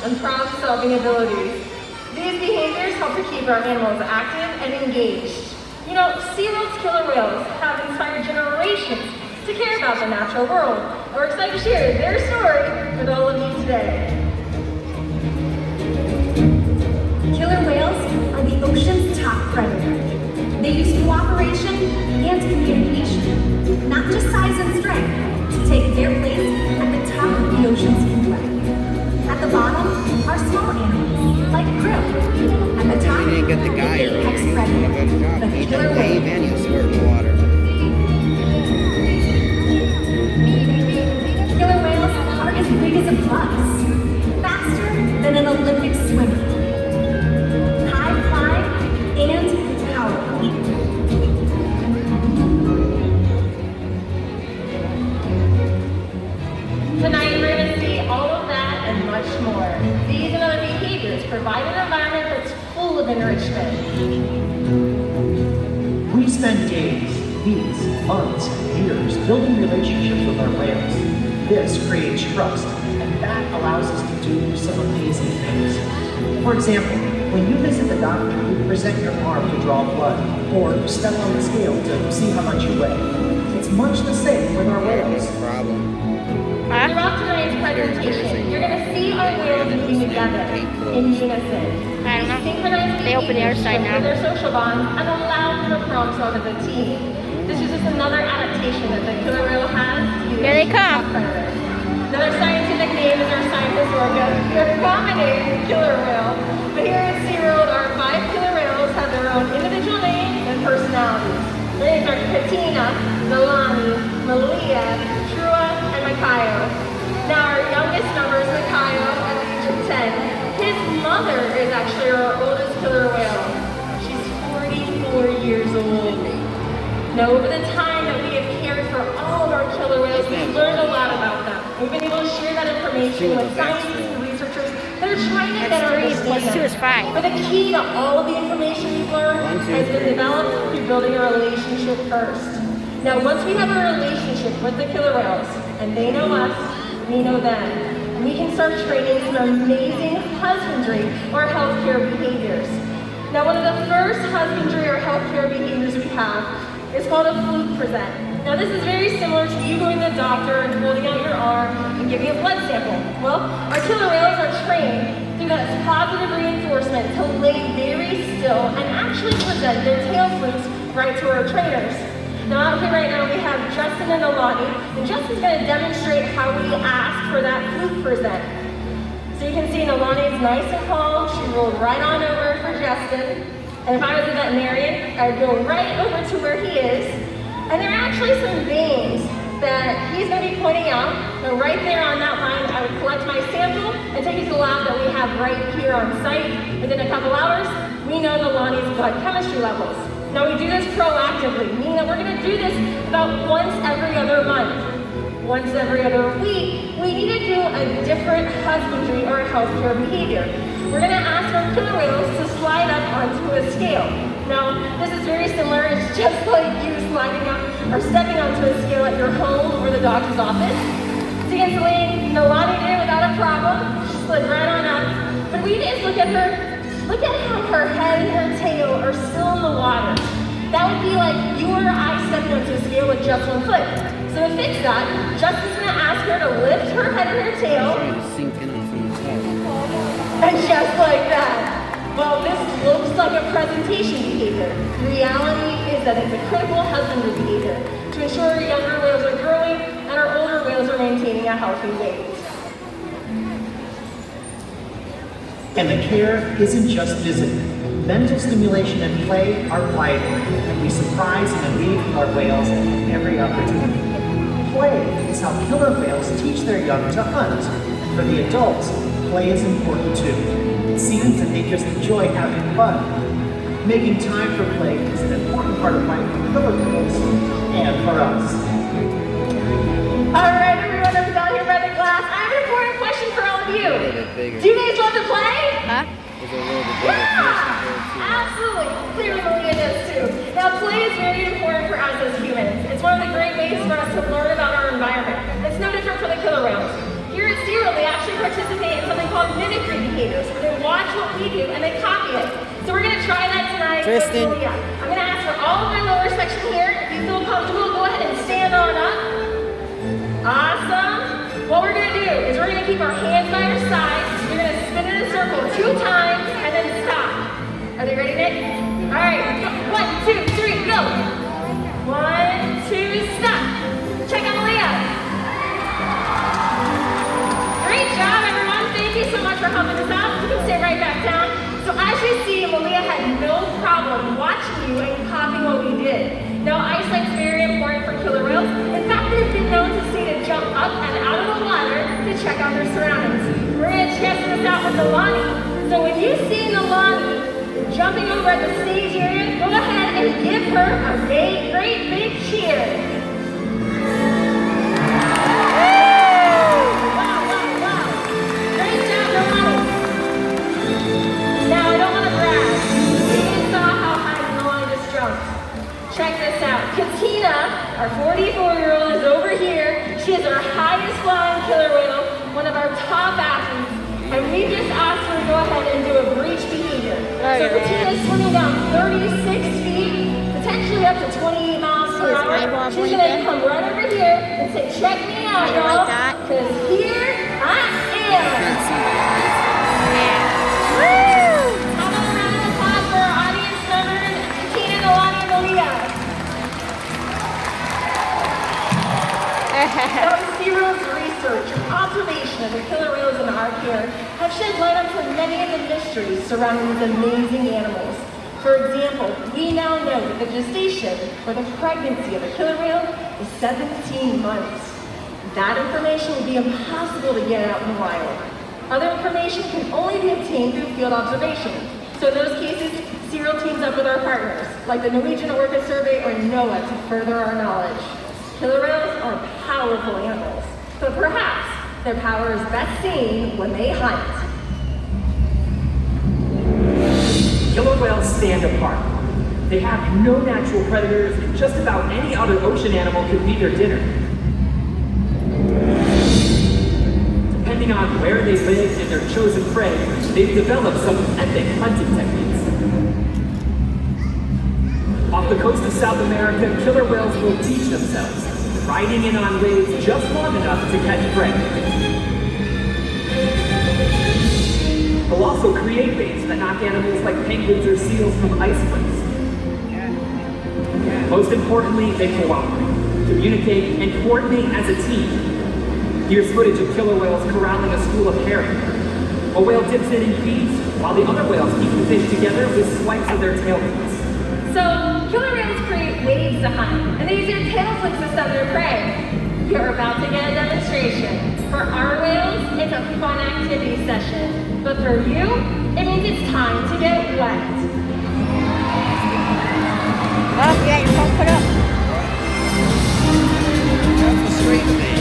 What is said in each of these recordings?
and problem-solving abilities. These behaviors help to keep our animals active and engaged. You know, SeaWorld's killer whales have inspired generations to care about the natural world. And we're excited to share their story with all of you today. Killer whales are the ocean's top predator. They use cooperation and communication, not just size and strength, to take their place at the top of the ocean's food web. At the bottom are small animals, like krill. At the top, you didn't get the guy the apex earlier. predator, the He killer doesn't whale. wave and he'll squirt in the water. Killer whales are as big as a bus, faster than an Olympic swimmer, high-flying and powerful. Tonight we're going to see all of that and much more. These and other behaviors provide an environment that's full of enrichment. We spend days, weeks, months, and years building relationships with our whales. This creates trust, and that allows us to do some amazing things. For example, when you visit the doctor, you present your arm to draw blood, or step on the scale to see how much you weigh. It's much the same with our whales. Problem. Throughout tonight's presentation, you're going to see our whales moving together in unison. I don't know. Synchronized They open their side now. their social bonds and allow them to problem solve as a team. This is just another adaptation that the killer whale has to Here they come. predator. Another scientific name is our scientist orca. They're a common name, killer whale. But here at SeaWorld, our 5 killer whales have their own individual names and personalities. Their names are Katina, Milani, Malia, Trua, and Makayo. Now our youngest member is Makayo at the age of 10. His mother is actually our oldest killer whale. She's 44 years old. Now over the time that we have cared for all of our killer whales, we've learned a lot about them. We've been able to share that information with scientists and researchers that are trying to better understand them. 2 is 5. But the key to all of the information we've learned has been developed through building a relationship first. Now, once we have a relationship with the killer whales, and they know us, we know them, we can start training some amazing husbandry or healthcare behaviors. Now, one of the first husbandry or healthcare behaviors we have is called a fluke present. Now, this is very similar to you going to the doctor and holding out your arm and giving a blood sample. Well, our killer whales are trained through that positive reinforcement to lay very still and actually present their tail flukes right to our trainers. Now out here right now we have Justin and Alani, and Justin's going to demonstrate how we ask for that fluke present. So you can see Alani's nice and calm, she rolled right on over for Justin, and if I was a veterinarian, I'd go right over to where he is, and there are actually some veins that he's going to be pointing out, and right there on that line I would collect my sample and take it to the lab that we have right here on site. Within a couple hours, we know Alani's blood chemistry levels. Now we do this proactively, meaning that we're going to do this about once every other month. Once every other week, we need to do a different husbandry or healthcare behavior. We're going to ask our killer whales to slide up onto a scale. Now, this is very similar. It's just like you sliding up or stepping onto a scale at your home or the doctor's office. So you can see Nolani did it without a problem. She slid right on up. But we just look at her. Look at how her head and her tail are still in the water. That would be like you or I stepping onto a scale with just one foot. So to fix that, Justin's gonna ask her to lift her head and her tail. Trying to sink in on someone's head. And just like that. Well, this looks like a presentation behavior. The reality is that it's a critical husbandry behavior to ensure our younger whales are growing and our older whales are maintaining a healthy weight. And the care isn't just physical. Mental stimulation and play are vital, and we surprise and amaze our whales at every opportunity. Play is how killer whales teach their young to hunt. For the adults, play is important too. It seems that they just enjoy having fun. Making time for play is an important part of life for killer whales and for us. All right, everyone, I'm down here by the glass. I have an important question for all of you. Do you guys love to play? Is it a little bit bigger fish compared to... Absolutely. Clearly, Malia does too. Now, play is very important for us as humans. It's one of the great ways for us to learn about our environment. It's no different for the killer whales. Here at Zero, they actually participate in something called mimicry behaviors, where they watch what we do and they copy it. So we're going to try that tonight. Tristan. With Malia. I'm going to ask for all of my lower section here. If you feel comfortable, go ahead and stand on up. Awesome. What we're going to do is we're going to keep our hands by our sides. You're going to spin in a circle 2 times and then stop. Are they ready, Nick? All right. Go. 1, 2, 3, go. 1, 2, stop. Check out Malia. Great job, everyone. Thank you so much for helping us out. You can stay right back down. So as you see, Malia had no problem watching you and copying what we did. Now, eyesight's very important for killer whales. In fact, they've been known to see to jump up and out of the water to check out their surroundings. We're going to test this out with Nolani. So when you see Nolani jumping over at the stage area, go ahead and give her a great, great big cheer. Now, I don't want to brag. You saw how high Nolani just jumped. Check this out. Katina, our 44-year-old, is over here. She is our highest flying killer whale, one of our top athletes, and we just asked her to go ahead and do a breach behavior. So Katina is swimming down 36 feet, potentially up to 28 miles per hour. She's going to come right over here and say, check me out, y'all, because here I am. Now, Zero's research and observation of the killer whales in our care have shed light onto many of the mysteries surrounding these amazing animals. For example, we now know that the gestation or the pregnancy of a killer whale is 17 months. That information would be impossible to get out in the wild. Other information can only be obtained through field observation. So in those cases, Zero teams up with our partners, like the Norwegian Orca Survey or NOAA, to further our knowledge. Killer whales are powerful animals, but perhaps their power is best seen when they hunt. Killer whales stand apart. They have no natural predators, and just about any other ocean animal could be their dinner. Depending on where they live and their chosen prey, they've developed some epic hunting techniques. Off the coast of South America, killer whales will teach themselves, riding in on waves just long enough to catch prey. They'll also create waves that knock animals like penguins or seals from ice cliffs. Most importantly, they cooperate, communicate, and coordinate as a team. Here's footage of killer whales corralling a school of herring. A whale dips in and feeds, while the other whales keep the fish together with swipes of their tail fins. So, killer whales create waves to hunt, and they use their tail flicks to stun their prey. You're about to get a demonstration. For our whales, it's a fun activity session. But for you, it means it's time to get wet. Oh, yeah, your phone put up. That's the straight thing.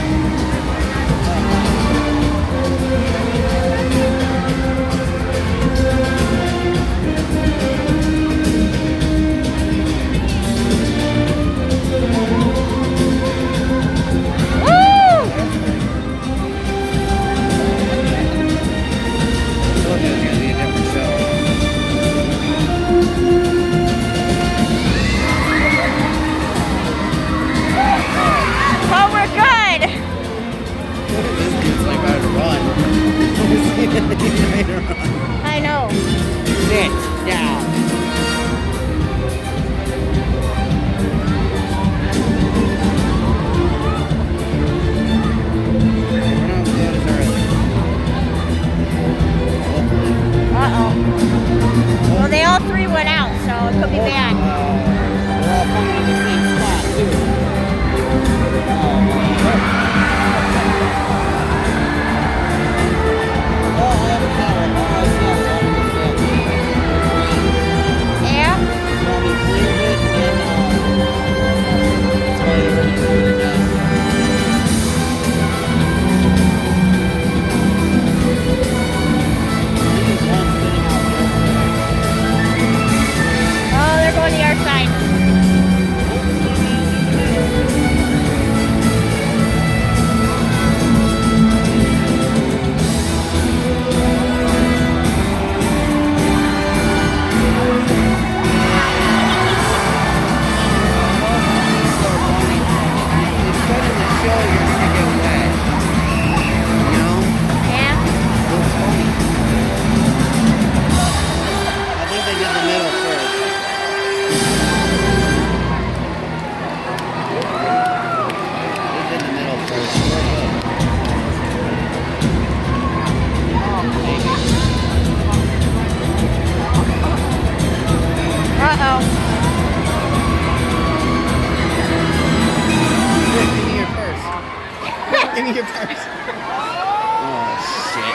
Give me your purse. Oh, shit.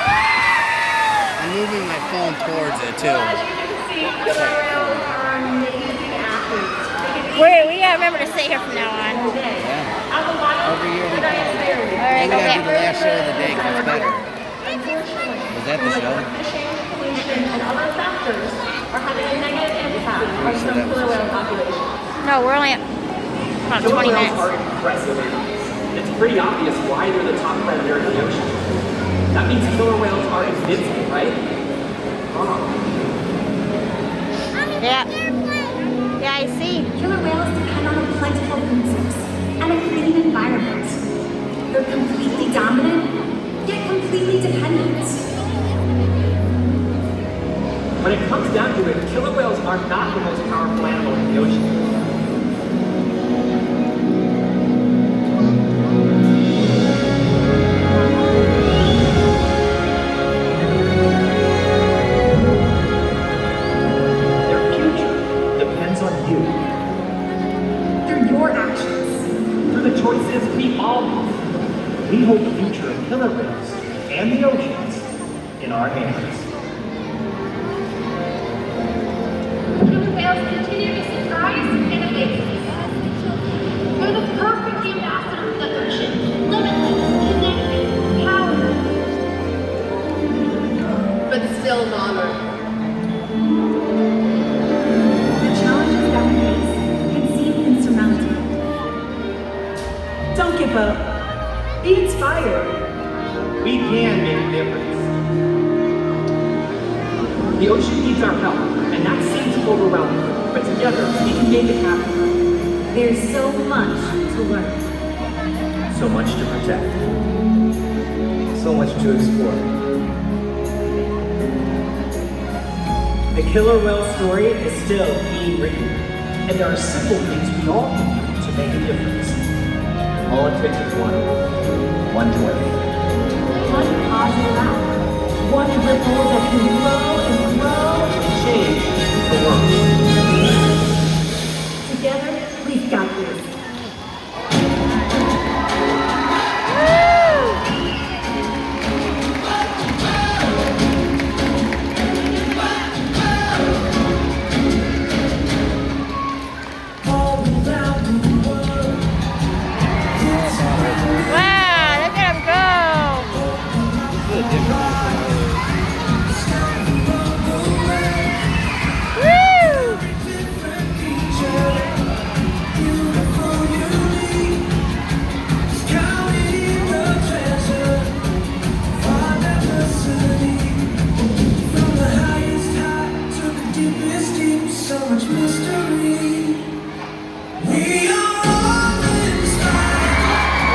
I'm moving my phone towards it, too. As you can see, killer whales are amazing athletes. We gotta remember to stay here from now on. Yeah. Out the wild, Every year we that I go. experienced. All right, We go gotta do the back. last show of the day, 'cause it's better. Unfortunately, Was that the show? fishing, pollution, and other factors are having a negative impact on some killer whale populations. No, we're only at about Killer 20 whales minutes. are impressive animals. It's pretty obvious why they're the top predator in the ocean. That means killer whales are invincible, right? Yeah. Yeah, I see. Killer whales depend on a plentiful food source and a clean environment. They're completely dominant, yet completely dependent. When it comes down to it, killer whales are not the most powerful animal in the ocean. Their future depends on you. Through your actions. Through the choices we all make. We hold the future of killer whales and the oceans in our hands. Killer whales continue to surprise and amaze us. They're the perfect ambassador of the ocean, limitless, connected, powerful, but still modern. The challenges that we face can seem insurmountable. Don't give up. Be inspired. We can make a difference. The ocean needs our help, and that seems overwhelming. But together, we can make it happen. There's so much to learn. So much to protect. So much to explore. The killer whale story is still being written, and there are simple things we all can do to make a difference. All it takes is one choice. One positive act. One ripple that can grow and grow. Change the world. Together, we've got this. Wow, look at him go. This is a different one from Woo! So much mystery. We are all inspired.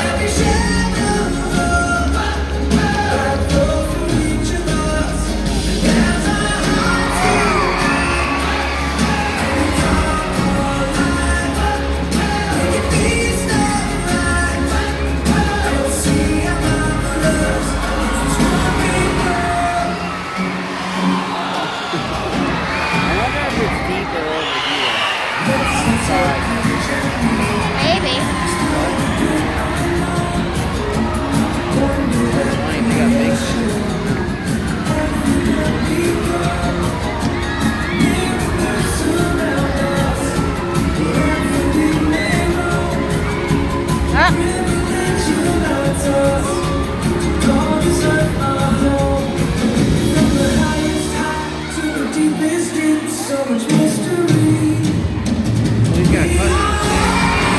Every shadow that flows through each of us. As our hearts unite, we talk all night. We can feast all night. We'll see how marvelous this world can grow. I wonder if it's deeper over here. Inside. Maybe. Funny, we got big So much mystery. We've got cousins.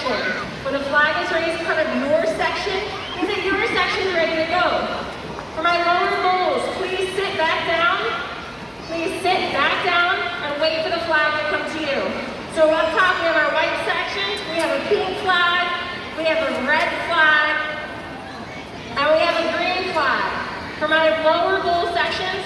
section. When the flag is raised in front of your section, means that your section is ready to go. For my lower bowls, please sit back down. Please sit back down and wait for the flag to come to you. So up top we have our white section, we have a pink flag, we have a red flag, and we have a green flag. For my lower bowl sections,